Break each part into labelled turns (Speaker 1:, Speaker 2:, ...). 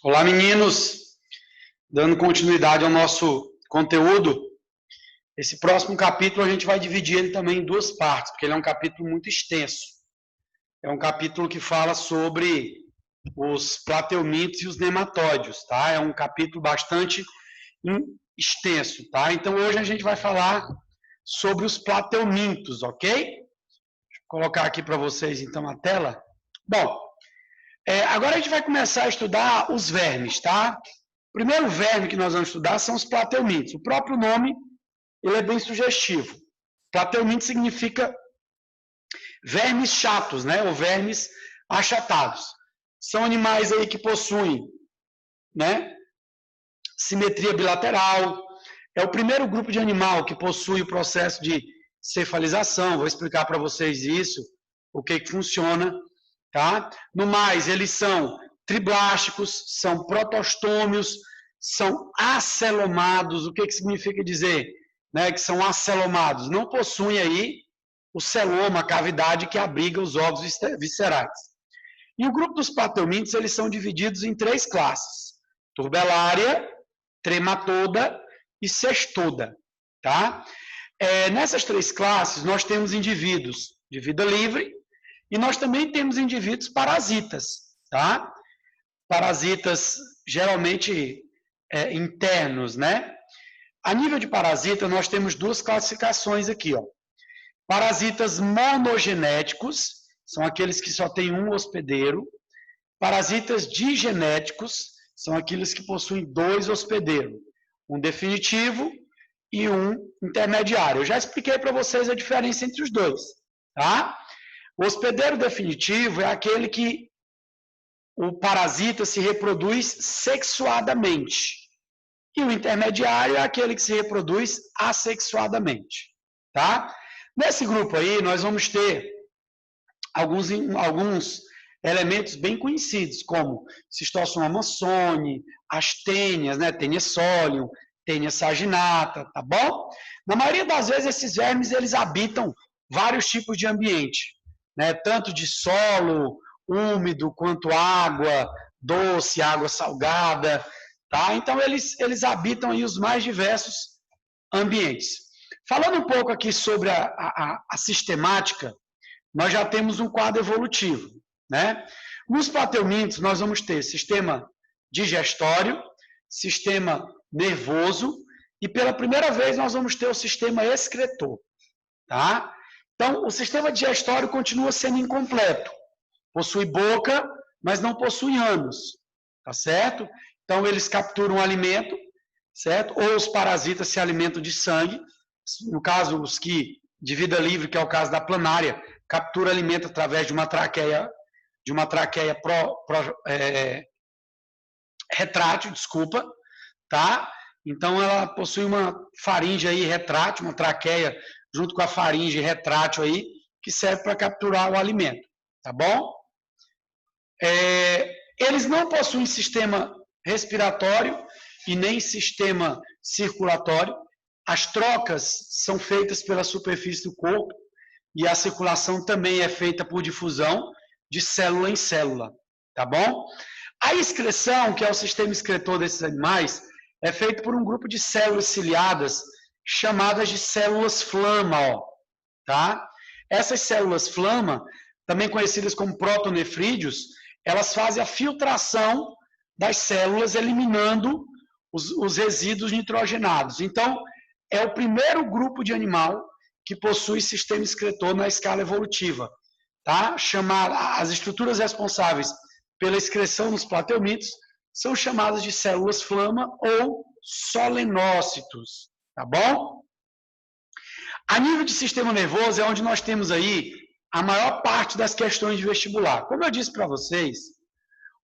Speaker 1: Olá, meninos! Dando continuidade ao nosso conteúdo, esse próximo capítulo a gente vai dividir ele também em duas partes, porque ele é um capítulo muito extenso. É um capítulo que fala sobre os plateumintos e os nematóides, tá? É um capítulo bastante extenso, tá? Então hoje a gente vai falar sobre os plateumintos, ok? Deixa eu colocar aqui para vocês então a tela. Bom, agora a gente vai começar a estudar os vermes, tá? O primeiro verme que nós vamos estudar são os plateumintos. O próprio nome, ele é bem sugestivo. Plateuminto significa vermes chatos, né? Ou vermes achatados. São animais aí que possuem, né, simetria bilateral. É o primeiro grupo de animal que possui o processo de cefalização. Vou explicar para vocês isso, o que funciona, tá? No mais, eles são triblásticos, são protostômios, são acelomados. O que significa dizer, né, que são acelomados? Não possuem aí o celoma, a cavidade que abriga os órgãos viscerais. E o grupo dos plateumintos, eles são divididos em três classes: turbelária, trematoda e cestoda, tá? Nessas três classes, nós temos indivíduos de vida livre e nós também temos indivíduos parasitas, tá? Parasitas geralmente internos, né? A nível de parasita, nós temos duas classificações aqui, ó. Parasitas monogenéticos, são aqueles que só têm um hospedeiro. Parasitas digenéticos, são aqueles que possuem dois hospedeiros, um definitivo e um intermediário. Eu já expliquei para vocês a diferença entre os dois, tá? O hospedeiro definitivo é aquele que o parasita se reproduz sexuadamente. E o intermediário é aquele que se reproduz assexuadamente, tá? Nesse grupo aí, nós vamos ter alguns elementos bem conhecidos, como Schistosoma mansoni, as tênias, né? Tênia solium, Tênia saginata, tá bom? Na maioria das vezes, esses vermes, eles habitam vários tipos de ambiente, né? Tanto de solo úmido, quanto água doce, água salgada, tá? Então, eles habitam aí os mais diversos ambientes. Falando um pouco aqui sobre a sistemática, nós já temos um quadro evolutivo, né? Nos plateumintos, nós vamos ter sistema digestório, sistema nervoso e, pela primeira vez, nós vamos ter o sistema excretor, tá? Então, o sistema digestório continua sendo incompleto. Possui boca, mas não possui ânus, tá certo? Então, eles capturam alimento, certo? Ou os parasitas se alimentam de sangue. No caso, os que de vida livre, que é o caso da planária, captura alimento através de uma traqueia retrátil, desculpa, tá? Então, ela possui uma faringe aí retrátil, uma traqueia junto com a faringe retrátil aí, que serve para capturar o alimento, tá bom? Eles não possuem sistema respiratório e nem sistema circulatório. As trocas são feitas pela superfície do corpo e a circulação também é feita por difusão de célula em célula, tá bom? A excreção, que é o sistema excretor desses animais, é feito por um grupo de células ciliadas chamadas de células flama, ó, tá? Essas células flama, também conhecidas como protonefrídeos, elas fazem a filtração das células, eliminando os resíduos nitrogenados. Então, é o primeiro grupo de animal que possui sistema excretor na escala evolutiva, tá? As estruturas responsáveis pela excreção nos plateumintos são chamadas de células flama ou solenócitos, tá bom? A nível de sistema nervoso é onde nós temos aí a maior parte das questões de vestibular. Como eu disse para vocês,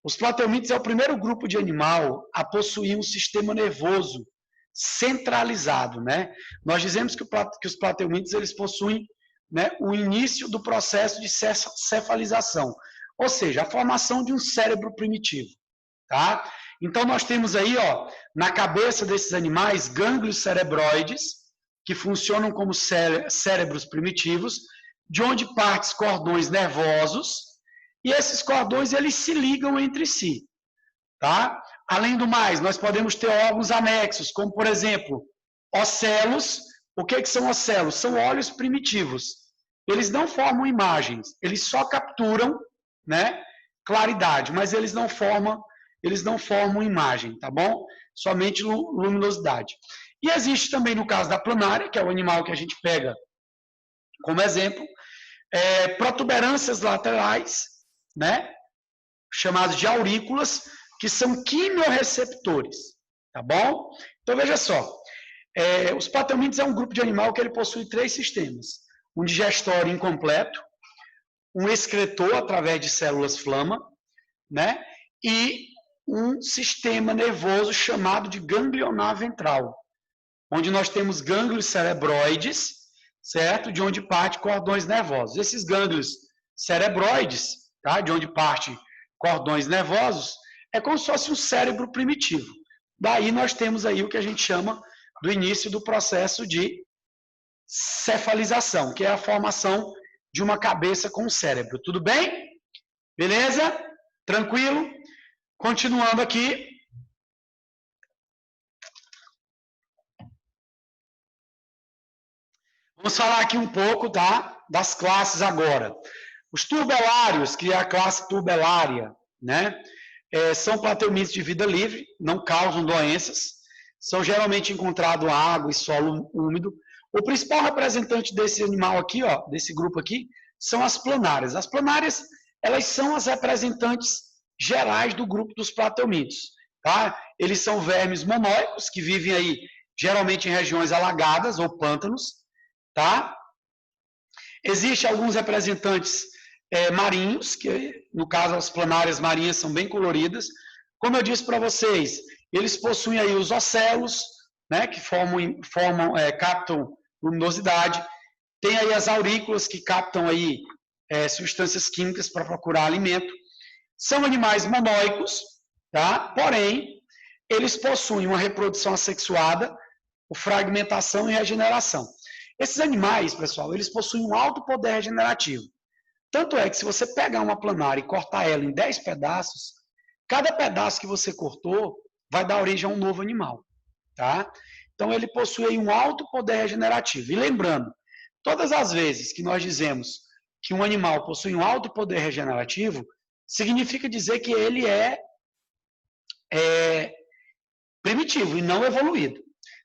Speaker 1: os plateumintos é o primeiro grupo de animal a possuir um sistema nervoso centralizado, né? Nós dizemos que os plateumintos, eles possuem, né, o início do processo de cefalização, ou seja, a formação de um cérebro primitivo, tá? Então, nós temos aí, ó, na cabeça desses animais, gânglios cerebroides, que funcionam como cérebros primitivos, de onde partem cordões nervosos, e esses cordões, eles se ligam entre si, tá? Além do mais, nós podemos ter órgãos anexos, como, por exemplo, ocelos. O que são ocelos? São óleos primitivos. Eles não formam imagens, eles só capturam, né, claridade, mas eles não formam imagem, tá bom? Somente luminosidade. E existe também, no caso da planária, que é o animal que a gente pega como exemplo, protuberâncias laterais, né, chamadas de aurículas, que são quimiorreceptores, tá bom? Então, veja só, os plateumintes é um grupo de animal que ele possui 3 sistemas. Um digestório incompleto, um excretor através de células flama, né, e um sistema nervoso chamado de ganglionar ventral, onde nós temos gânglios cerebroides, certo? De onde parte cordões nervosos. Esses gânglios cerebroides, tá? De onde parte cordões nervosos, é como se fosse um cérebro primitivo. Daí nós temos aí o que a gente chama do início do processo de cefalização, que é a formação de uma cabeça com o cérebro. Tudo bem? Beleza? Tranquilo? Continuando aqui. Vamos falar aqui um pouco, tá, das classes agora. Os turbelários, que é a classe turbelária, né, são plateumintes de vida livre, não causam doenças, são geralmente encontrados em água e solo úmido. O principal representante desse animal aqui, ó, desse grupo aqui, são as planárias. As planárias, elas são as representantes gerais do grupo dos plateumintes, tá? Eles são vermes monóicos, que vivem aí, geralmente em regiões alagadas ou pântanos, tá? Existem alguns representantes marinhos, que no caso as planárias marinhas são bem coloridas. Como eu disse para vocês, eles possuem aí os ocelos, né, que captam luminosidade. Tem aí as aurículas que captam aí substâncias químicas para procurar alimento. São animais monóicos, tá? Porém, eles possuem uma reprodução assexuada, fragmentação e regeneração. Esses animais, pessoal, eles possuem um alto poder regenerativo. Tanto é que se você pegar uma planária e cortar ela em 10 pedaços, cada pedaço que você cortou vai dar origem a um novo animal, tá? Então, ele possui um alto poder regenerativo. E lembrando, todas as vezes que nós dizemos que um animal possui um alto poder regenerativo, significa dizer que ele é primitivo e não evoluído.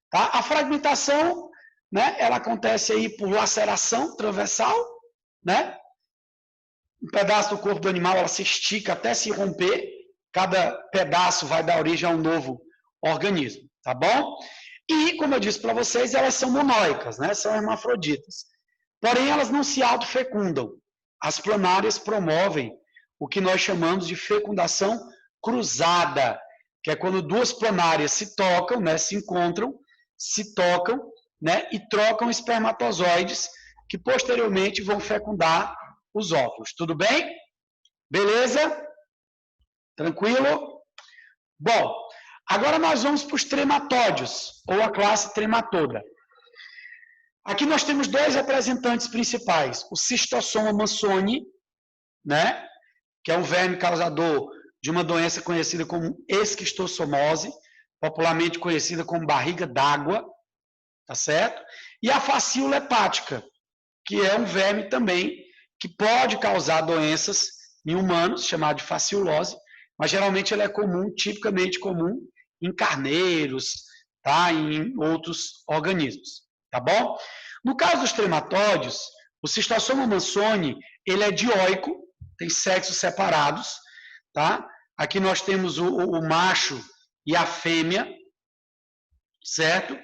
Speaker 1: Tá? A fragmentação, né, ela acontece aí por laceração transversal, né? Um pedaço do corpo do animal ela se estica até se romper, cada pedaço vai dar origem a um novo organismo, tá bom? E, como eu disse para vocês, elas são monóicas, né? São hermafroditas. Porém, elas não se autofecundam. As planárias promovem o que nós chamamos de fecundação cruzada, que é quando duas planárias se tocam, né, se encontram, se tocam, né, e trocam espermatozoides que posteriormente vão fecundar os óvulos. Tudo bem? Beleza? Tranquilo? Bom, agora nós vamos para os trematódios, ou a classe trematoda. Aqui nós temos 2 representantes principais, o Cistossoma mansoni, né, que é um verme causador de uma doença conhecida como esquistossomose, popularmente conhecida como barriga d'água, tá certo? E a fascíola hepática, que é um verme também que pode causar doenças em humanos, chamado de fasciolose, mas geralmente ela é comum, tipicamente comum, em carneiros, tá? Em outros organismos, tá bom? No caso dos trematódios, o Cistossoma mansoni, ele é dioico, tem sexos separados, tá? Aqui nós temos o macho e a fêmea, certo?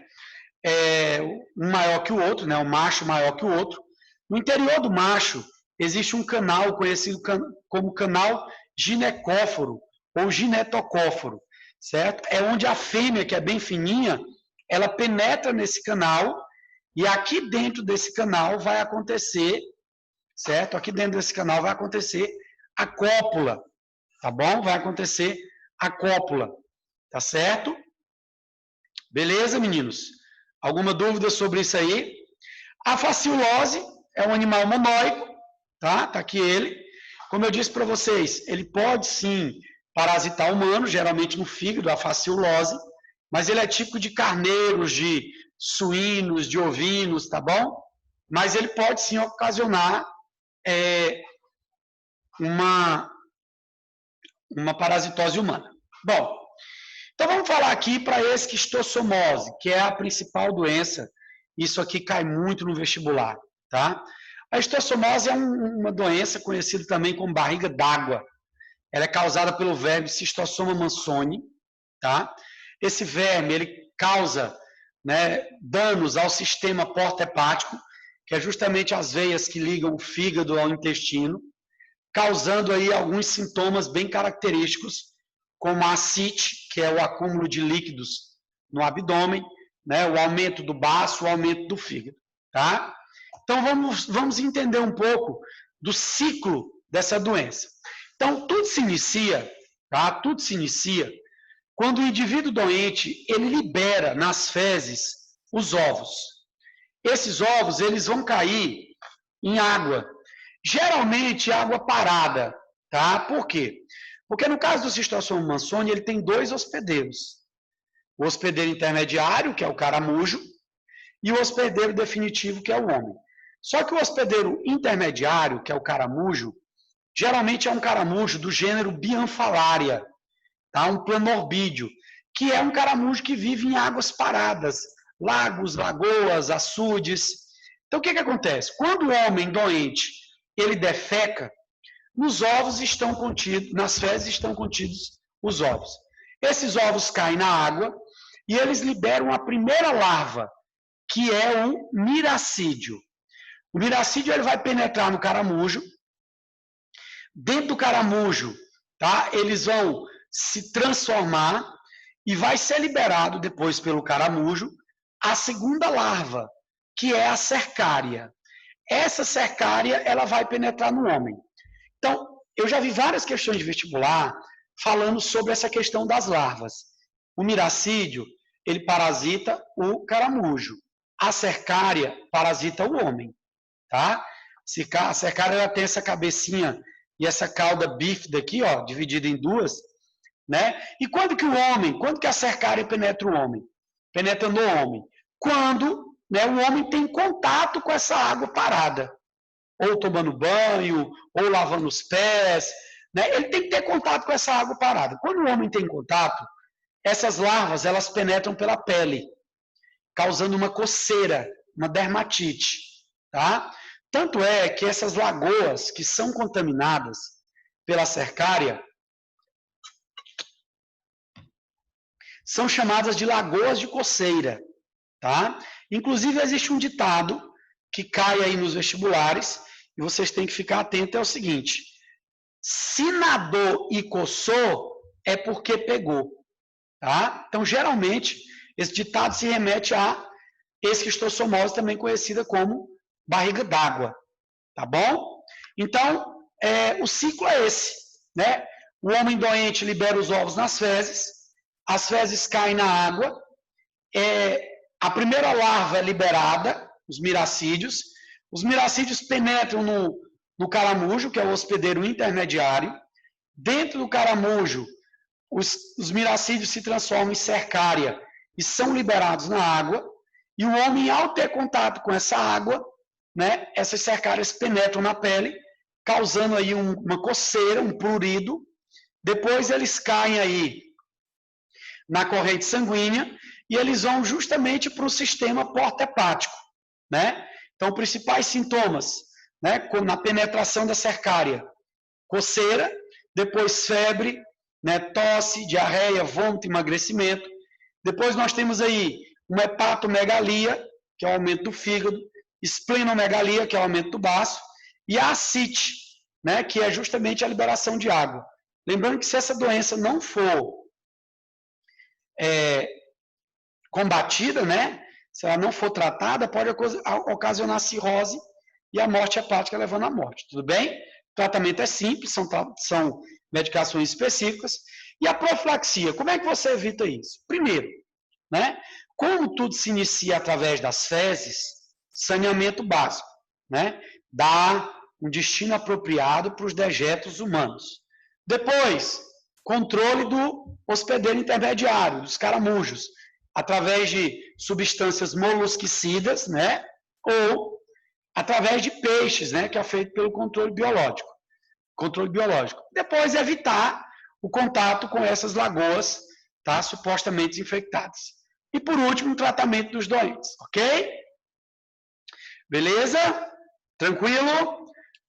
Speaker 1: Um maior que o outro, né? O macho maior que o outro. No interior do macho, existe um canal conhecido como canal ginecóforo ou ginetocóforo, certo? É onde a fêmea, que é bem fininha, ela penetra nesse canal e aqui dentro desse canal vai acontecer, certo? Aqui dentro desse canal vai acontecer a cópula, tá bom? Vai acontecer a cópula, tá certo? Beleza, meninos? Alguma dúvida sobre isso aí? A fasciolose é um animal monóico, tá? Tá aqui ele. Como eu disse para vocês, ele pode sim parasitar humanos, geralmente no fígado, a fasciolose, mas ele é típico de carneiros, de suínos, de ovinos, tá bom? Mas ele pode sim ocasionar uma parasitose humana. Bom, então vamos falar aqui para a esquistossomose, que é a principal doença. Isso aqui cai muito no vestibular, tá? A esquistossomose é uma doença conhecida também como barriga d'água. Ela é causada pelo verme Schistosoma mansoni, tá? Esse verme, ele causa, né, danos ao sistema porta-hepático, que é justamente as veias que ligam o fígado ao intestino, causando aí alguns sintomas bem característicos, como a ascite, que é o acúmulo de líquidos no abdômen, né, o aumento do baço, o aumento do fígado, tá? Então vamos entender um pouco do ciclo dessa doença. Então tudo se inicia, tá? Tudo se inicia quando o indivíduo doente, ele libera nas fezes os ovos. Esses ovos, eles vão cair em água. Geralmente, água parada, tá? Por quê? Porque no caso do Schistosoma mansoni, ele tem dois hospedeiros. O hospedeiro intermediário, que é o caramujo, e o hospedeiro definitivo, que é o homem. Só que o hospedeiro intermediário, que é o caramujo, geralmente é um caramujo do gênero Bianfalaria, tá? Um planorbídeo, que é um caramujo que vive em águas paradas, lagos, lagoas, açudes. Então, o que acontece? Quando o homem doente, ele defeca, nos ovos estão contidos, nas fezes estão contidos os ovos. Esses ovos caem na água e eles liberam a primeira larva, que é o miracídio. O miracídio, ele vai penetrar no caramujo. Dentro do caramujo, tá? Eles vão se transformar e vai ser liberado depois pelo caramujo a segunda larva, que é a cercária. Essa cercária, ela vai penetrar no homem. Então, eu já vi várias questões de vestibular falando sobre essa questão das larvas. O miracídio, ele parasita o caramujo. A cercária parasita o homem, tá? A cercária, ela tem essa cabecinha e essa cauda bífida aqui, ó, dividida em duas, né? E quando que a cercária penetra o homem? Penetra no homem. Quando, né, o homem tem contato com essa água parada. Ou tomando banho, ou lavando os pés, né? Ele tem que ter contato com essa água parada. Quando o homem tem contato, essas larvas, elas penetram pela pele, causando uma coceira, uma dermatite, tá? Tanto é que essas lagoas que são contaminadas pela cercária são chamadas de lagoas de coceira, tá? Inclusive, existe um ditado que cai aí nos vestibulares, e vocês têm que ficar atentos, é o seguinte: se nadou e coçou, é porque pegou, tá? Então, geralmente, esse ditado se remete a esquistossomose, também conhecida como barriga d'água, tá bom? Então, o ciclo é esse, né? O homem doente libera os ovos nas fezes, as fezes caem na água, a primeira larva é liberada, os miracídios penetram no caramujo, que é o hospedeiro intermediário. Dentro do caramujo, os miracídios se transformam em cercária e são liberados na água, e o homem, ao ter contato com essa água, né, essas cercárias penetram na pele, causando aí uma coceira, um prurido. Depois eles caem aí na corrente sanguínea e eles vão justamente para o sistema porta-hepático, né? Então, principais sintomas, né, na penetração da cercária: coceira, depois febre, né, tosse, diarreia, vômito, emagrecimento. Depois nós temos aí uma hepatomegalia, que é o aumento do fígado, esplenomegalia, que é o aumento do baço, e a ascite, né, que é justamente a liberação de água. Lembrando que se essa doença não for combatida, né, se ela não for tratada, pode ocasionar cirrose e a morte hepática, levando à morte. Tudo bem? O tratamento é simples, são medicações específicas. E a profilaxia, como é que você evita isso? Primeiro, né, como tudo se inicia através das fezes, saneamento básico, né, dar um destino apropriado para os dejetos humanos. Depois, controle do hospedeiro intermediário, dos caramujos, através de substâncias molusquicidas, né? Ou através de peixes, né? Que é feito pelo controle biológico. Depois, evitar o contato com essas lagoas, tá? Supostamente infectadas. E, por último, o tratamento dos doentes, ok? Beleza? Tranquilo?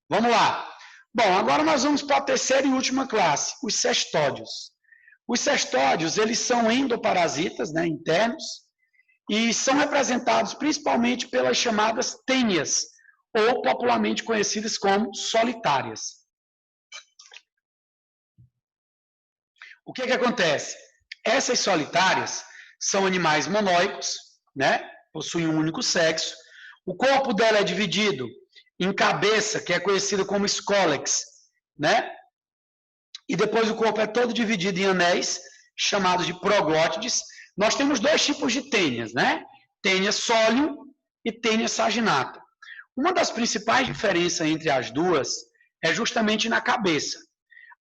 Speaker 1: Vamos lá. Bom, agora nós vamos para a terceira e última classe, os cestódios. Os cestódios, eles são endoparasitas, né, internos, e são representados principalmente pelas chamadas tênias, ou popularmente conhecidas como solitárias. O que acontece? Essas solitárias são animais monóicos, né, possuem um único sexo. O corpo dela é dividido em cabeça, que é conhecida como escólex, né? E depois o corpo é todo dividido em anéis, chamados de proglótides. Nós temos dois tipos de tênias, né? Tênia solium e tênia saginata. Uma das principais diferenças entre as duas é justamente na cabeça.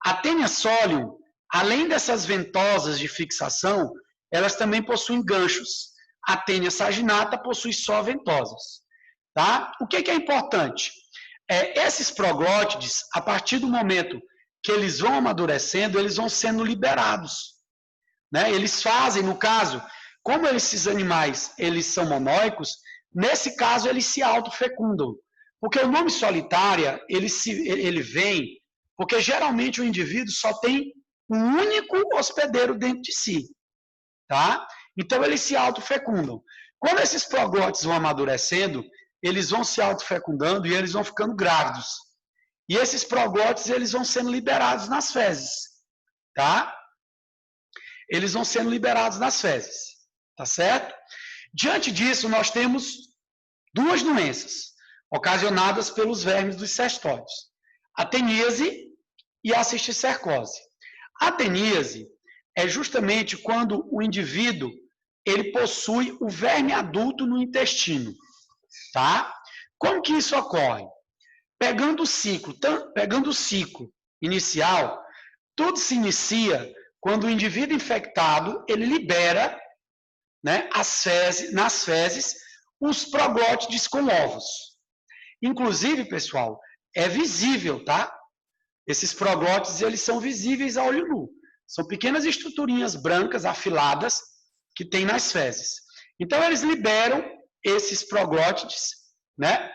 Speaker 1: A tênia solium, além dessas ventosas de fixação, elas também possuem ganchos. A tênia saginata possui só ventosas. Tá? O que é importante? Esses proglótides, a partir do momento que eles vão amadurecendo, eles vão sendo liberados. Né? Eles fazem, no caso, como esses animais eles são monóicos, nesse caso eles se autofecundam. Porque o nome solitária, ele vem, porque geralmente o indivíduo só tem um único hospedeiro dentro de si. Tá? Então eles se autofecundam. Quando esses proglótides vão amadurecendo, eles vão se autofecundando e eles vão ficando grávidos. E esses proglótides, eles vão sendo liberados nas fezes, tá? Eles vão sendo liberados nas fezes, tá certo? Diante disso, nós temos duas doenças ocasionadas pelos vermes dos cestódios. A teníase e a cisticercose. A teníase é justamente quando o indivíduo ele possui o verme adulto no intestino. Tá? Como que isso ocorre? Pegando o ciclo inicial, tudo se inicia quando o indivíduo infectado ele libera, né, nas fezes os proglótides com ovos. Inclusive, pessoal, é visível, tá? Esses proglótides eles são visíveis a olho nu. São pequenas estruturinhas brancas afiladas que tem nas fezes. Então eles liberam esses proglótides, né?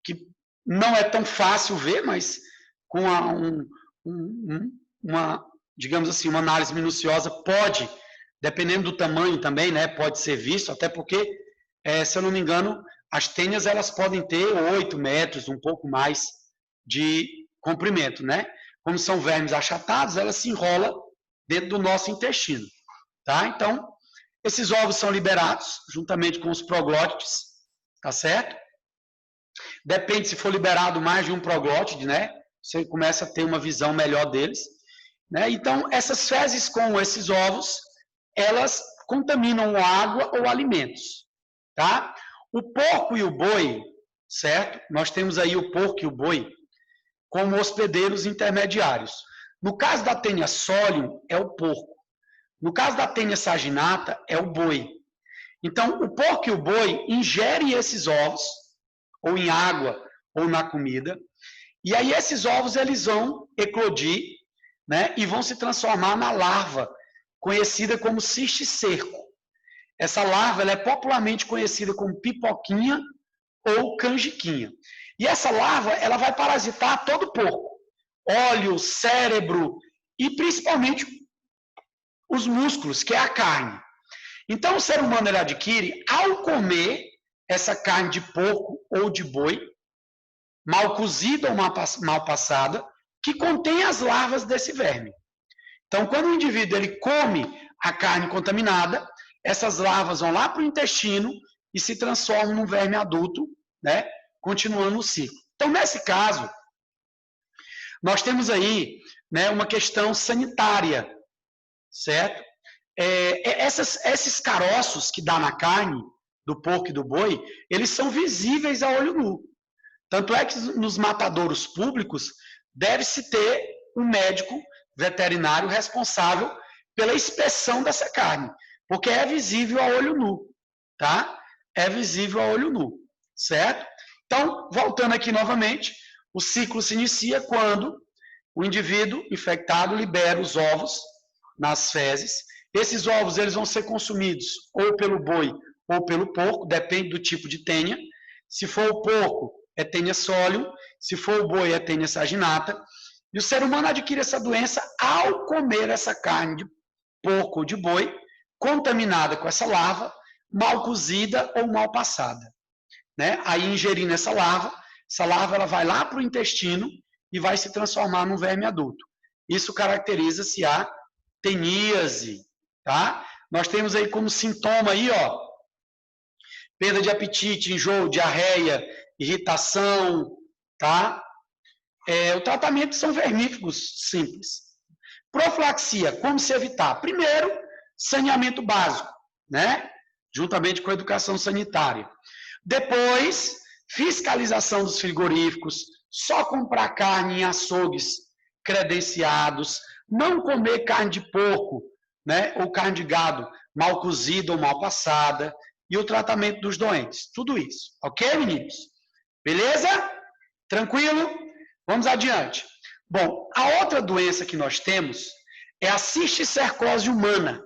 Speaker 1: Que não é tão fácil ver, mas com uma, digamos assim, uma análise minuciosa pode, dependendo do tamanho também, né? Pode ser visto, até porque, se eu não me engano, as tênias elas podem ter 8 metros, um pouco mais de comprimento, né? Como são vermes achatados, ela se enrola dentro do nosso intestino, tá? Então, esses ovos são liberados juntamente com os proglótides, tá certo? Depende se for liberado mais de um proglótide, né? Você começa a ter uma visão melhor deles, né? Então, essas fezes com esses ovos, elas contaminam água ou alimentos, tá? O porco e o boi, certo? Nós temos aí o porco e o boi como hospedeiros intermediários. No caso da tênia solium, é o porco. No caso da tênia saginata, é o boi. Então, o porco e o boi ingerem esses ovos, ou em água, ou na comida, e aí esses ovos eles vão eclodir, né, e vão se transformar na larva, conhecida como cisticerco. Essa larva ela é popularmente conhecida como pipoquinha ou canjiquinha. E essa larva ela vai parasitar todo o porco. Óleo, cérebro e principalmente os músculos, que é a carne. Então, o ser humano ele adquire, ao comer essa carne de porco ou de boi, mal cozida ou mal passada, que contém as larvas desse verme. Então, quando o indivíduo ele come a carne contaminada, essas larvas vão lá para o intestino e se transformam num verme adulto, né, continuando o ciclo. Então, nesse caso, nós temos aí, né, uma questão sanitária, certo? Esses caroços que dá na carne do porco e do boi, eles são visíveis a olho nu. Tanto é que nos matadouros públicos deve-se ter um médico veterinário responsável pela inspeção dessa carne, porque é visível a olho nu, tá? É visível a olho nu, certo? Então, voltando aqui novamente, o ciclo se inicia quando o indivíduo infectado libera os ovos nas fezes. Esses ovos eles vão ser consumidos ou pelo boi ou pelo porco, depende do tipo de tênia. Se for o porco, é tênia solium, se for o boi, é tênia saginata. E o ser humano adquire essa doença ao comer essa carne de porco ou de boi, contaminada com essa larva, mal cozida ou mal passada. Né? Aí, ingerindo essa larva ela vai lá para o intestino e vai se transformar num verme adulto. Isso caracteriza-se a teníase, tá? Nós temos aí como sintoma aí, ó, perda de apetite, enjoo, diarreia, irritação, tá? O tratamento são vermífugos simples. Profilaxia, como se evitar? Primeiro, saneamento básico, né? Juntamente com a educação sanitária. Depois, fiscalização dos frigoríficos, só comprar carne em açougues credenciados, não comer carne de porco, né, ou carne de gado mal cozida ou mal passada, e o tratamento dos doentes. Tudo isso. Ok, meninos? Beleza? Tranquilo? Vamos adiante. Bom, a outra doença que nós temos é a cisticercose humana,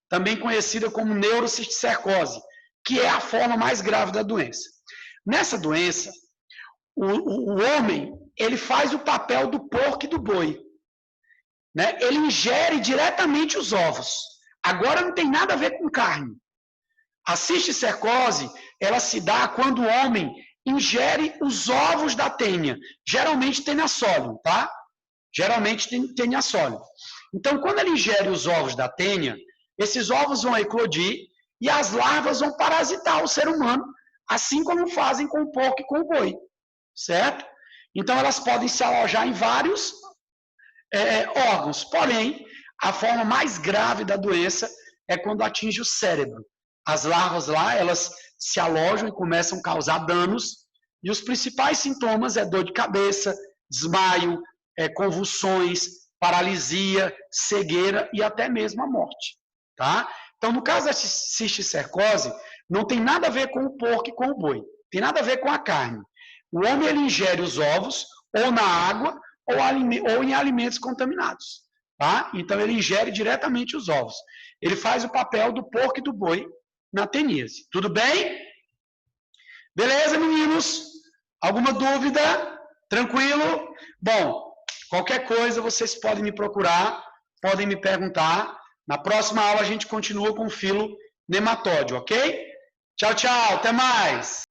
Speaker 1: também conhecida como neurocisticercose, que é a forma mais grave da doença. Nessa doença, o homem ele faz o papel do porco e do boi. Né? Ele ingere diretamente os ovos. Agora não tem nada a ver com carne. A cisticercose, ela se dá quando o homem ingere os ovos da tênia. Geralmente tênia solium, tá? Geralmente tênia solium. Então, quando ele ingere os ovos da tênia, esses ovos vão eclodir e as larvas vão parasitar o ser humano, assim como fazem com o porco e com o boi, certo? Então, elas podem se alojar em vários órgãos, porém, a forma mais grave da doença é quando atinge o cérebro. As larvas lá, elas se alojam e começam a causar danos, e os principais sintomas é dor de cabeça, desmaio, convulsões, paralisia, cegueira e até mesmo a morte, tá? Então, no caso da cisticercose, não tem nada a ver com o porco e com o boi, tem nada a ver com a carne. O homem ele ingere os ovos ou na água ou em alimentos contaminados, tá? Então, ele ingere diretamente os ovos. Ele faz o papel do porco e do boi na teníase. Tudo bem? Beleza, meninos? Alguma dúvida? Tranquilo? Bom, qualquer coisa vocês podem me procurar, podem me perguntar. Na próxima aula a gente continua com o filo nematóide, ok? Tchau, tchau, até mais!